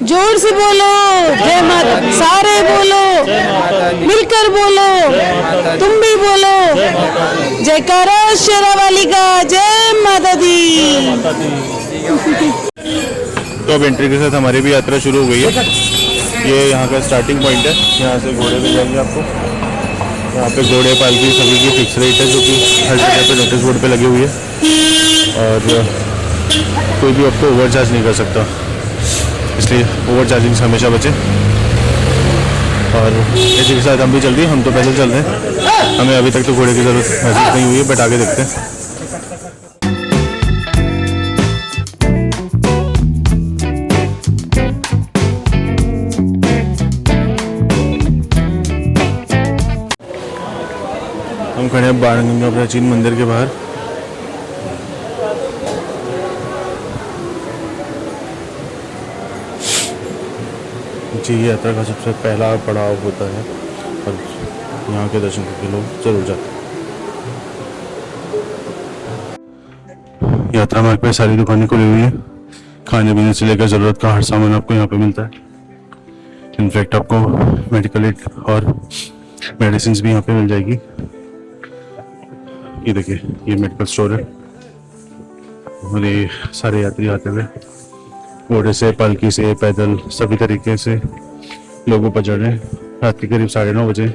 जोर से बोलो जय माता, सारे बोलो, मिलकर बोलो, तुम भी बोलो, जयकारा शेरावाली का, जय माता दी। तो अब एंट्री के साथ हमारी भी यात्रा शुरू हो गई है। ये यहाँ का स्टार्टिंग पॉइंट है, यहाँ से घोड़े पे जाएंगे आपको। यहाँ पे घोड़े पालकी सभी की फिक्स रेट है, जो कि हर जगह पे नोटिस बोर्ड पे लगी हुई है, और कोई भी आपको ओवर चार्ज नहीं कर सकता, इसलिए ओवर चार्जिंग से हमेशा बचें। और इसी के साथ हम भी चल रही, हम तो पैदल चल रहे हैं, हमें अभी तक तो घोड़े की ज़रूरत महसूस नहीं हुई है, बट आगे देखते हैं। हम खड़े हैं बाणगंगा प्राचीन मंदिर के बाहर। जी, ये यात्रा का सबसे पहला पड़ाव होता है और यहाँ के दर्शन करके लोग जरूर जाते हैं। यात्रा मार्ग पे सारी दुकानें खुली हुई है, खाने पीने से लेकर जरूरत का हर सामान आपको यहाँ पे मिलता है। इनफैक्ट आपको मेडिकल एड और मेडिसिन भी यहाँ पे मिल जाएगी। ये देखिए, ये मेडिकल स्टोर है और ये सारे यात्री आते हुए घोड़े से, पालकी से, पैदल सभी तरीके से लोगों पर चढ़ रहे हैं। रात के करीब 9:30 बजे।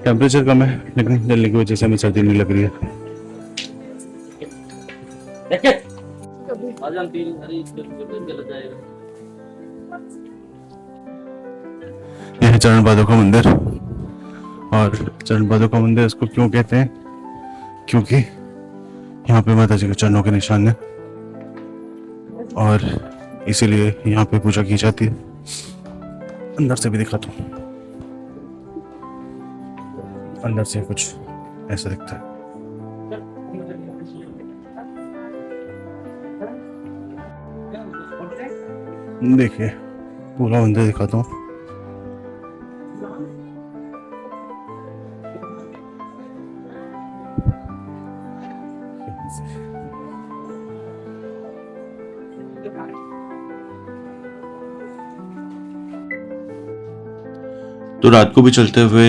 टेम्परेचर कम है, लेकिन जलने की वजह से हमें सर्दी नहीं लग रही है। यह है चरण पादुका का मंदिर, और चरण पादुका का मंदिर इसको क्यों कहते हैं? क्योंकि यहाँ पे माता जी के चरणों के निशान है और इसीलिए यहाँ पे पूजा की जाती है। अंदर से भी दिखाता हूँ, अंदर से कुछ ऐसा दिखता है। देखिए, पूरा मंदिर दिखाता हूँ। तो रात को भी चलते हुए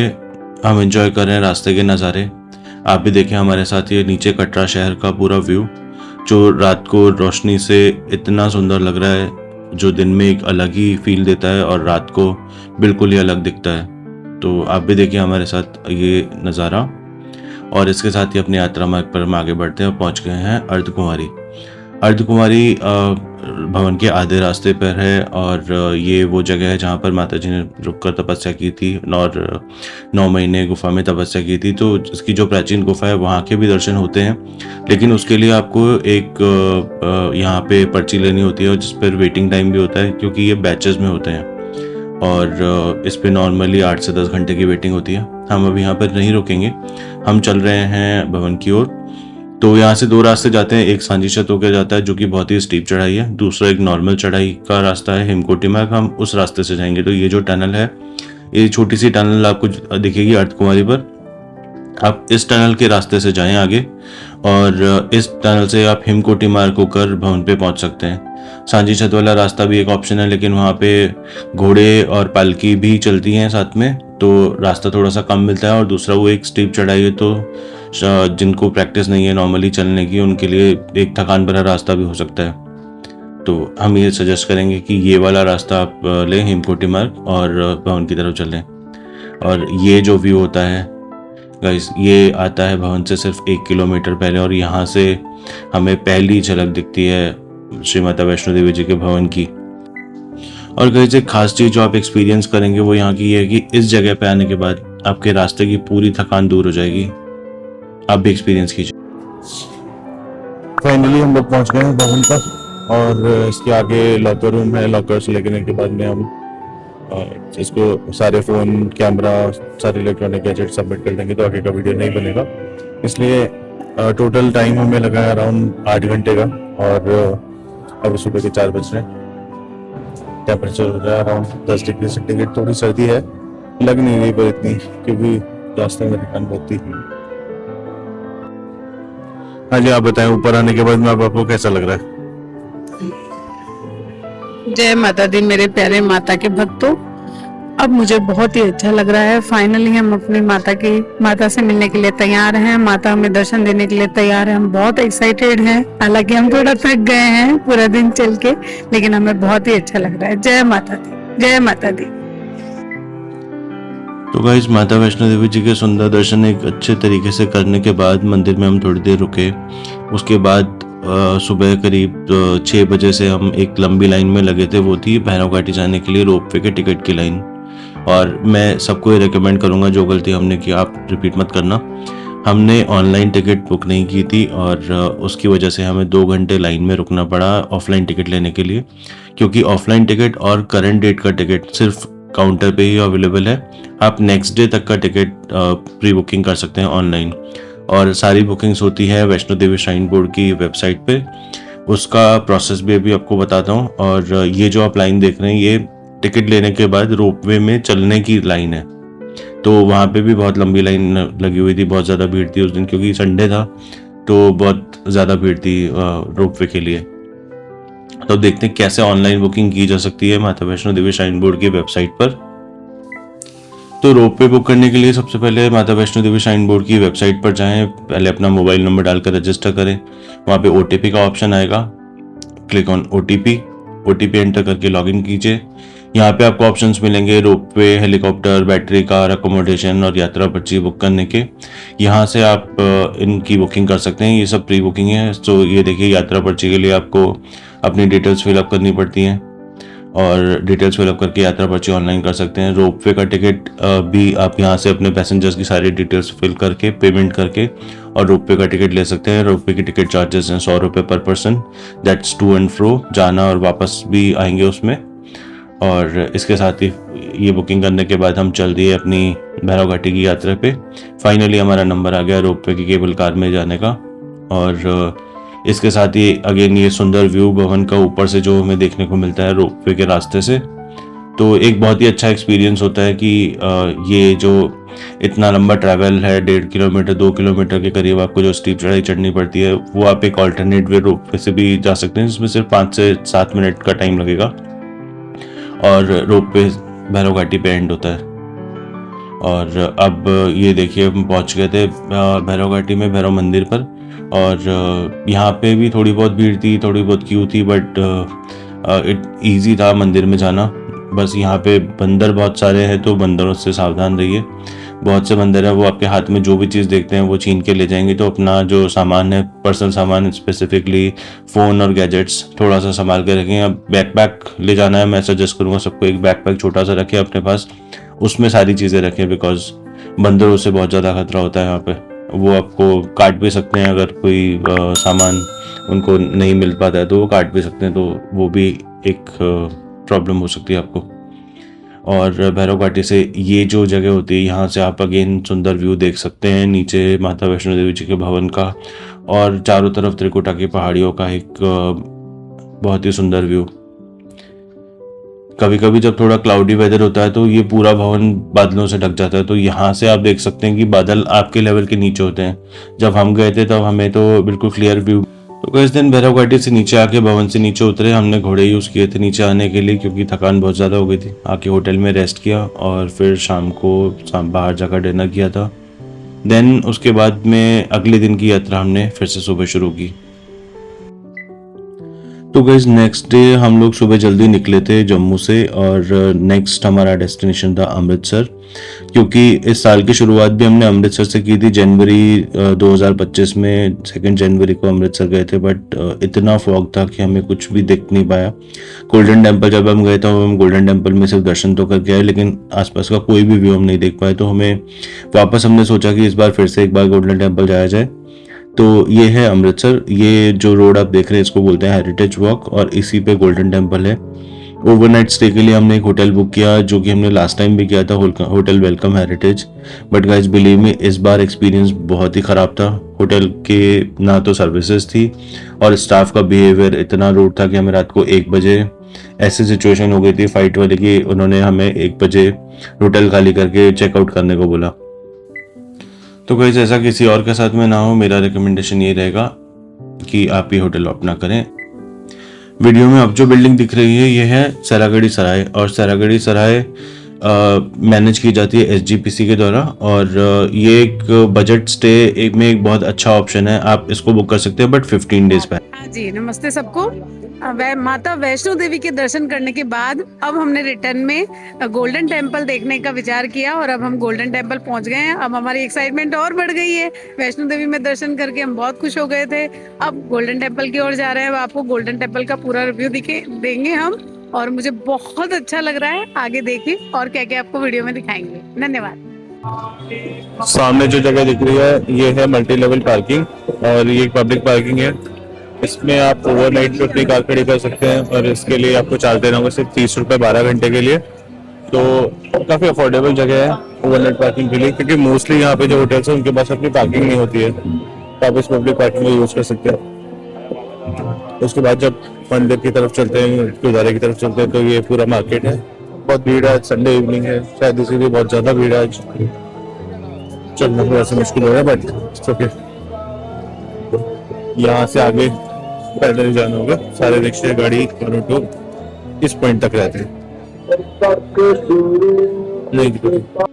हम एंजॉय कर रहे हैं रास्ते के नज़ारे। आप भी देखें हमारे साथ, ये नीचे कटरा शहर का पूरा व्यू, जो रात को रोशनी से इतना सुंदर लग रहा है, जो दिन में एक अलग ही फील देता है और रात को बिल्कुल ही अलग दिखता है। तो आप भी देखिए हमारे साथ ये नज़ारा। और इसके साथ ही अपनी यात्रा मार्ग पर हम आगे बढ़ते हैं और पहुँच गए हैं अर्धकुमारी। अर्धकुमारी भवन के आधे रास्ते पर है, और ये वो जगह है जहाँ पर माता जी ने रुककर तपस्या की थी और 9 महीने गुफा में तपस्या की थी। तो इसकी जो प्राचीन गुफा है वहाँ के भी दर्शन होते हैं, लेकिन उसके लिए आपको एक यहाँ पे पर्ची लेनी होती है, जिस पर वेटिंग टाइम भी होता है, क्योंकि ये बैचेस में होते हैं और इस पर नॉर्मली 8 से 10 घंटे की वेटिंग होती है। हम अभी यहाँ पर नहीं रुकेंगे, हम चल रहे हैं भवन की ओर। तो यहाँ से 2 रास्ते जाते हैं, एक सांची छत होकर जाता है जो कि बहुत ही स्टीप चढ़ाई है, दूसरा एक नॉर्मल चढ़ाई का रास्ता है हेमकोटी मार्ग, हम उस रास्ते से जाएंगे। तो ये जो टनल है, ये छोटी सी टनल आपको दिखेगी अर्धकुमारी पर, आप इस टनल के रास्ते से जाएं आगे, और इस टनल से आप हेमकोटी मार्ग होकर भवन पे पहुंच सकते हैं। सांची छत वाला रास्ता भी एक ऑप्शन है, लेकिन वहाँ पे घोड़े और पालकी भी चलती हैं साथ में, तो रास्ता थोड़ा सा कम मिलता है। और दूसरा वो एक स्टीप चढ़ाई है, तो जिनको प्रैक्टिस नहीं है नॉर्मली चलने की, उनके लिए एक थकान भरा रास्ता भी हो सकता है। तो हम ये सजेस्ट करेंगे कि ये वाला रास्ता आप लें, हेमकोटी मार्ग, और भवन की तरफ चलें। और ये जो व्यू होता है गाइस, ये आता है भवन से सिर्फ 1 किलोमीटर पहले, और यहाँ से हमें पहली झलक दिखती है श्री माता वैष्णो देवी जी के भवन की। और गाइस, एक खास चीज़ जो आप एक्सपीरियंस करेंगे वो यहाँ की है कि इस जगह पे आने के बाद आपके रास्ते की पूरी थकान दूर हो जाएगी। आप भी एक्सपीरियंस कीजिए। फाइनली हम लोग पहुँच गए हैं भवन पर, और इसके आगे लॉकर रूम है। लॉकर से लेने के बाद में हम इसको सारे फ़ोन, कैमरा, सारे इलेक्ट्रॉनिक गैजेट सबमिट कर देंगे, तो आगे का वीडियो नहीं बनेगा। इसलिए टोटल टाइम हमें लगा है अराउंड 8 घंटे का, और अब सुबह के 4 बज रहे हैं। टेम्परेचर हो रहा है अराउंड 10 डिग्री सेंटीग्रेड। थोड़ी सर्दी है, लग नहीं रही पर इतनी, क्योंकि रास्ते में थकान बहुत ही। हाँ जी, आप बताएं ऊपर आने के बाद में आपको कैसा लग रहा है? जय माता दी मेरे प्यारे माता के भक्तों। अब मुझे बहुत ही अच्छा लग रहा है। फाइनली हम अपनी माता से मिलने के लिए तैयार हैं। माता हमें दर्शन देने के लिए तैयार है। हम बहुत एक्साइटेड हैं। हालांकि हम थोड़ा थक गए हैं पूरा दिन चल के, लेकिन हमें बहुत ही अच्छा लग रहा है। जय माता दी, जय माता दी। तो गाइस, माता वैष्णो देवी जी के सुंदर दर्शन एक अच्छे तरीके से करने के बाद मंदिर में हम थोड़ी देर रुके। उसके बाद सुबह करीब 6 बजे से हम एक लंबी लाइन में लगे थे। वो थी भैरव घाटी जाने के लिए रोपवे के टिकट की लाइन। और मैं सबको ये रिकमेंड करूँगा, जो गलती हमने की आप रिपीट मत करना। हमने ऑनलाइन टिकट बुक नहीं की थी और उसकी वजह से हमें 2 घंटे लाइन में रुकना पड़ा ऑफलाइन टिकट लेने के लिए, क्योंकि ऑफलाइन टिकट और करंट डेट का टिकट सिर्फ काउंटर पे ही अवेलेबल है। आप नेक्स्ट डे तक का टिकट प्री बुकिंग कर सकते हैं ऑनलाइन, और सारी बुकिंग्स होती है वैष्णो देवी श्राइन बोर्ड की वेबसाइट पे। उसका प्रोसेस भी अभी आपको बताता हूँ। और ये जो आप लाइन देख रहे हैं, ये टिकट लेने के बाद रोपवे में चलने की लाइन है। तो वहाँ पे भी बहुत लंबी लाइन लगी हुई थी, बहुत ज़्यादा भीड़ थी उस दिन, क्योंकि संडे था तो बहुत ज़्यादा भीड़ थी रोपवे के लिए। तो देखते हैं कैसे ऑनलाइन बुकिंग की जा सकती है माता वैष्णो देवी श्राइन बोर्ड की वेबसाइट पर। तो रोपवे बुक करने के लिए सबसे पहले माता वैष्णो देवी श्राइन बोर्ड की वेबसाइट पर जाएं। पहले अपना मोबाइल नंबर डालकर रजिस्टर करें। वहाँ पे OTP का ऑप्शन आएगा, क्लिक ऑन OTP एंटर करके लॉगिन कीजिए। यहाँ पे आपको ऑप्शंस मिलेंगे ropeway, helicopter, battery car, accommodation और यात्रा पर्ची बुक करने के। यहाँ से आप इनकी बुकिंग कर सकते हैं। ये सब प्री बुकिंग है। तो ये देखिए, यात्रा पर्ची के लिए आपको अपनी डिटेल्स फिलअप करनी पड़ती हैं, और डिटेल्स फिलअप करके यात्रा पर्ची ऑनलाइन कर सकते हैं। रोपवे का टिकट भी आप यहाँ से अपने पैसेंजर्स की सारी डिटेल्स फिल करके पेमेंट करके और रोपवे का टिकट ले सकते हैं। रोपवे की टिकट चार्जेस हैं 100 रुपये पर person. That's to and fro, जाना और वापस भी आएंगे उसमें। और इसके साथ ही ये बुकिंग करने के बाद हम चल दिए अपनी भैरव घाटी की यात्रा पे। फाइनली हमारा नंबर आ गया रोपवे की केबल कार में जाने का। और इसके साथ ही अगेन ये सुंदर व्यू भवन का ऊपर से जो हमें देखने को मिलता है रोपवे के रास्ते से, तो एक बहुत ही अच्छा एक्सपीरियंस होता है कि ये जो इतना लंबा ट्रैवल है, 1.5 किलोमीटर 2 किलोमीटर के करीब आपको जो स्टीप चढ़ाई चढ़नी पड़ती है, वो आप एक ऑल्टरनेट वे रोपवे से भी जा सकते हैं, जिसमें सिर्फ 5 से 7 मिनट का टाइम लगेगा और रोपवे भैरव घाटी पे एंड होता है। और अब ये देखिए, हम पहुंच गए थे भैरव घाटी में, भैरव मंदिर पर। और यहाँ पे भी थोड़ी बहुत भीड़ थी, थोड़ी बहुत क्यू थी, बट इट ईजी था मंदिर में जाना। बस यहाँ पे बंदर बहुत सारे हैं, तो बंदरों से सावधान रहिए। बहुत से बंदर हैं, वो आपके हाथ में जो भी चीज़ देखते हैं वो छीन के ले जाएंगे। तो अपना जो सामान है, पर्सनल सामान, स्पेसिफिकली फ़ोन और गैजेट्स, थोड़ा सा संभाल के रखें। अब बैकपैक ले जाना है, मैं सजेस्ट करूँगा सबको एक बैकपैक छोटा सा रखें अपने पास, उसमें सारी चीज़ें रखें, बिकॉज बंदरों से बहुत ज़्यादा खतरा होता है यहाँ पे। वो आपको काट भी सकते हैं, अगर कोई सामान उनको नहीं मिल पाता है तो वो काट भी सकते हैं, तो वो भी एक प्रॉब्लम हो सकती है आपको। और भैरव घाटी से ये जो जगह होती है, यहाँ से आप अगेन सुंदर व्यू देख सकते हैं नीचे माता वैष्णो देवी जी के भवन का, और चारों तरफ त्रिकुटा की पहाड़ियों का एक बहुत ही सुंदर व्यू। कभी कभी जब थोड़ा क्लाउडी वेदर होता है तो ये पूरा भवन बादलों से ढक जाता है, तो यहाँ से आप देख सकते हैं कि बादल आपके लेवल के नीचे होते हैं। जब हम गए थे तब हमें तो बिल्कुल क्लियर व्यू। तो इस दिन भैरव घाटी से नीचे आके भवन से नीचे उतरे। हमने घोड़े यूज़ किए थे नीचे आने के लिए, क्योंकि थकान बहुत ज़्यादा हो गई थी। आके होटल में रेस्ट किया और फिर शाम को बाहर जाकर डिनर किया था। देन उसके बाद में अगले दिन की यात्रा हमने फिर से सुबह शुरू की। तो गाइस, नेक्स्ट डे हम लोग सुबह जल्दी निकले थे जम्मू से, और नेक्स्ट हमारा डेस्टिनेशन था अमृतसर, क्योंकि इस साल की शुरुआत भी हमने अमृतसर से की थी। जनवरी 2025 में 2 जनवरी को अमृतसर गए थे, बट इतना फॉग था कि हमें कुछ भी दिख नहीं पाया। गोल्डन टेम्पल जब हम गए थे, हम गोल्डन टेम्पल में सिर्फ दर्शन तो करके आए, लेकिन आसपास का कोई भी व्यू हम नहीं देख पाए। तो हमें वापस हमने सोचा कि इस बार फिर से एक बार गोल्डन टेम्पल जाया जाए। तो ये है अमृतसर। ये जो रोड आप देख रहे हैं इसको बोलते हैं हेरिटेज वॉक, और इसी पे गोल्डन टेम्पल है। ओवरनाइट स्टे के लिए हमने एक होटल बुक किया, जो कि हमने लास्ट टाइम भी किया था, hotel welcome heritage. But guys, believe me, इस बार एक्सपीरियंस बहुत ही ख़राब था। होटल के ना तो सर्विसेज थी, और स्टाफ का बिहेवियर इतना रूड था कि हमें रात को 1 बजे ऐसी सिचुएशन हो गई थी फाइट वाली कि उन्होंने हमें 1 बजे होटल खाली करके चेकआउट करने को बोला। तो गाइस, ऐसा किसी और के साथ में ना हो, मेरा रिकमेंडेशन ये रहेगा कि आप ये होटल अपना करें। वीडियो में अब जो बिल्डिंग दिख रही है ये है सैरागढ़ी सराय, और सैरागढ़ी सराय मैनेज की जाती है एसजीपीसी के द्वारा, और ये एक बजट स्टे में एक बहुत अच्छा ऑप्शन है। आप इसको बुक कर सकते हैं बट 15 डेज पहले। हाँ जी, नमस्ते सबको। माता वैष्णो देवी के दर्शन करने के बाद अब हमने रिटर्न में गोल्डन टेम्पल देखने का विचार किया, और अब हम गोल्डन टेम्पल पहुंच गए हैं। अब हमारी एक्साइटमेंट और बढ़ गई है। वैष्णो देवी में दर्शन करके हम बहुत खुश हो गए थे। अब गोल्डन टेम्पल की ओर जा रहे हैं। अब आपको गोल्डन टेम्पल का पूरा रिव्यू देंगे हम, और मुझे बहुत अच्छा लग रहा है। आगे देखिए और क्या क्या आपको वीडियो में दिखाएंगे। धन्यवाद। सामने जो जगह दिख रही है ये है मल्टी लेवल पार्किंग, और ये एक पब्लिक पार्किंग है। इसमें आप ओवरनाइट पे अपनी कार खड़ी कर सकते हैं, और इसके लिए आपको चार्ज देना होगा सिर्फ 30 रुपये 12 घंटे के लिए। तो काफ़ी अफोर्डेबल जगह है ओवरनाइट पार्किंग के लिए, क्योंकि मोस्टली यहाँ पे जो होटल्स हैं उनके पास अपनी पार्किंग नहीं होती है, तो आप इस पब्लिक पार्किंग का यूज़ कर सकते हैं। उसके बाद जब मंदिर की तरफ चलते हैं, गुरुद्वारे की तरफ चलते हैं, तो ये पूरा मार्केट है। बहुत भीड़ है, संडे इवनिंग है, शायद इसीलिए बहुत ज़्यादा भीड़ है आज। चलना थोड़ा सा मुश्किल हो रहा है बट ओके। यहाँ से आगे पैदल ही जाना होगा। सारे रिक्शे, गाड़ी और ऑटो इस पॉइंट तक रहते हैं। नहीं दिक्कत।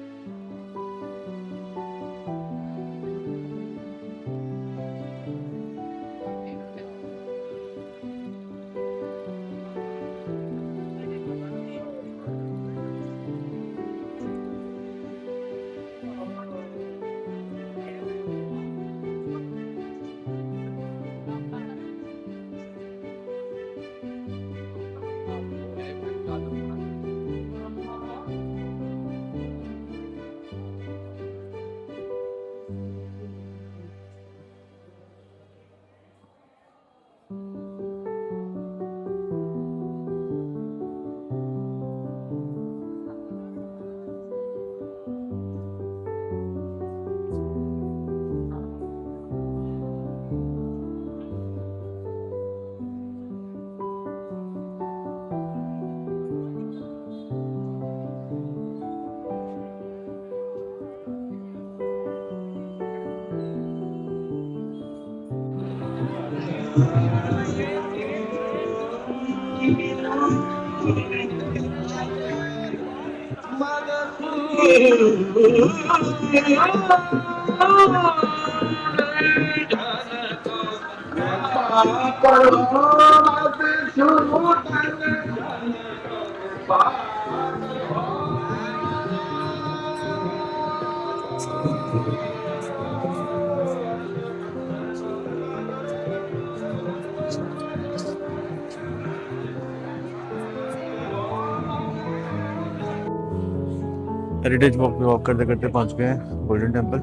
हेरिटेज वॉक में वॉक करते करते पहुंच गए हैं गोल्डन टेम्पल।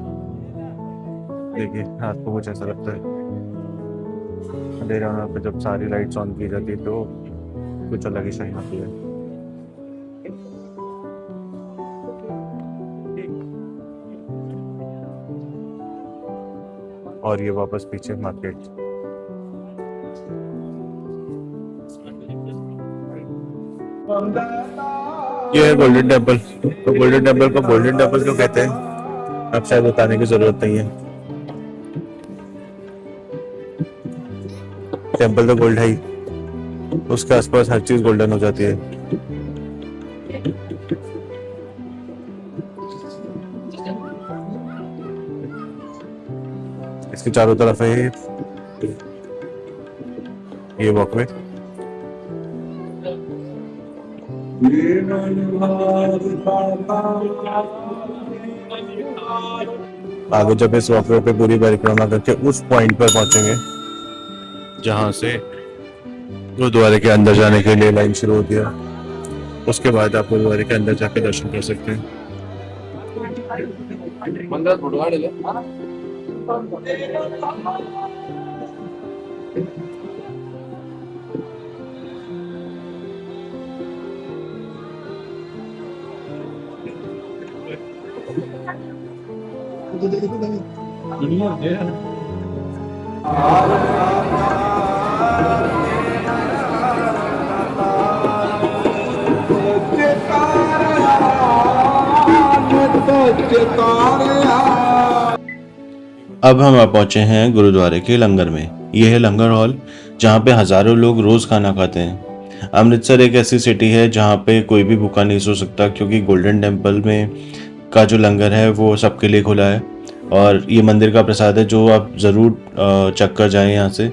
देखिए रात को कुछ ऐसा लगता है। अंधेरा होने पर जब सारी लाइट्स ऑन की जाती है तो कुछ अलग ही शाइन आती है। और ये वापस पीछे मार्केट। ये है गोल्डन टेम्पल। तो गोल्डन टेम्पल को गोल्डन टेम्पल क्यों कहते हैं अब शायद बताने की जरूरत नहीं है। टेम्पल तो गोल्ड है ही, उसके आसपास हर चीज गोल्डन हो जाती है। इसके चारों तरफ है ये वॉकवे। आगे जब इस वॉकवे पे पूरी परिक्रमा करके उस पॉइंट पर पहुंचेंगे जहां से गुरुद्वारे के अंदर जाने के लिए लाइन शुरू होती है, उसके बाद आप गुरुद्वारे के अंदर जाके दर्शन कर सकते हैं। अब हम पहुंचे हैं गुरुद्वारे के लंगर में। यह है लंगर हॉल, जहाँ पे हज़ारों लोग रोज़ खाना खाते हैं। अमृतसर एक ऐसी सिटी है जहाँ पे कोई भी भूखा नहीं सो सकता, क्योंकि गोल्डन टेम्पल में का जो लंगर है वो सबके लिए खुला है और ये मंदिर का प्रसाद है जो आप ज़रूर चख कर जाएँ यहाँ से।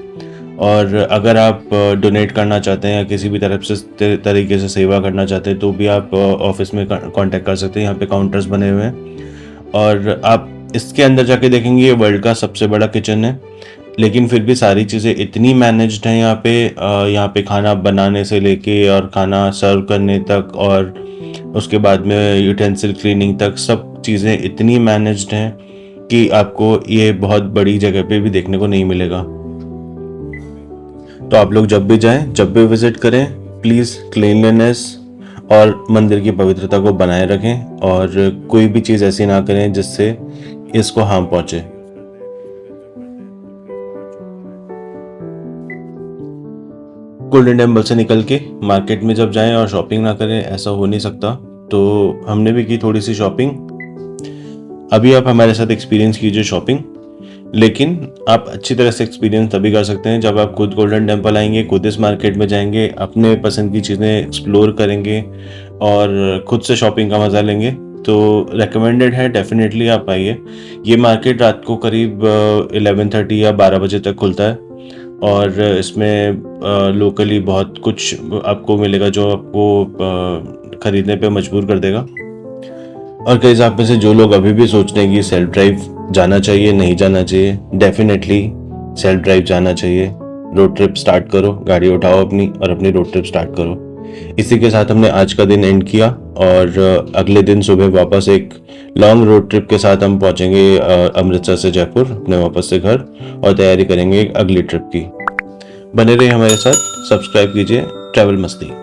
और अगर आप डोनेट करना चाहते हैं या किसी भी तरफ से तरीके से सेवा करना चाहते हैं तो भी आप ऑफिस में कांटेक्ट कर सकते हैं। यहाँ पे काउंटर्स बने हुए हैं और आप इसके अंदर जाके देखेंगे ये वर्ल्ड का सबसे बड़ा किचन है, लेकिन फिर भी सारी चीज़ें इतनी मैनेज्ड हैं यहाँ पे खाना बनाने से लेके और खाना सर्व करने तक और उसके बाद में यूटेंसिल क्लीनिंग तक सब चीज़ें इतनी मैनेज्ड हैं कि आपको ये बहुत बड़ी जगह पे भी देखने को नहीं मिलेगा। तो आप लोग जब भी जाएं, जब भी विजिट करें, प्लीज़ क्लीनलीनेस और मंदिर की पवित्रता को बनाए रखें और कोई भी चीज़ ऐसी ना करें जिससे इसको हार्म पहुंचे। गोल्डन टेम्पल से निकल के मार्केट में जब जाएं और शॉपिंग ना करें, ऐसा हो नहीं सकता। तो हमने भी की थोड़ी सी शॉपिंग। अभी आप हमारे साथ एक्सपीरियंस कीजिए शॉपिंग, लेकिन आप अच्छी तरह से एक्सपीरियंस तभी कर सकते हैं जब आप खुद गोल्डन टेम्पल आएंगे, खुद इस मार्केट में जाएंगे, अपने पसंद की चीज़ें एक्सप्लोर करेंगे और खुद से शॉपिंग का मज़ा लेंगे। तो रेकमेंडेड है, डेफिनेटली आप आइए। ये मार्केट रात को करीब 11:30 या 12 बजे तक खुलता है और इसमें लोकली बहुत कुछ आपको मिलेगा जो आपको ख़रीदने पे मजबूर कर देगा। और कई आप में से जो लोग अभी भी सोच रहे हैं कि सेल्फ ड्राइव जाना चाहिए नहीं जाना चाहिए, डेफिनेटली सेल्फ ड्राइव जाना चाहिए। रोड ट्रिप स्टार्ट करो, गाड़ी उठाओ अपनी और अपनी रोड ट्रिप स्टार्ट करो। इसी के साथ हमने आज का दिन एंड किया और अगले दिन सुबह वापस एक लॉन्ग रोड ट्रिप के साथ हम पहुंचेंगे अमृतसर से जयपुर अपने वापस से घर और तैयारी करेंगे अगली ट्रिप की। बने रहिए हमारे साथ, सब्सक्राइब कीजिए ट्रैवल मस्ती।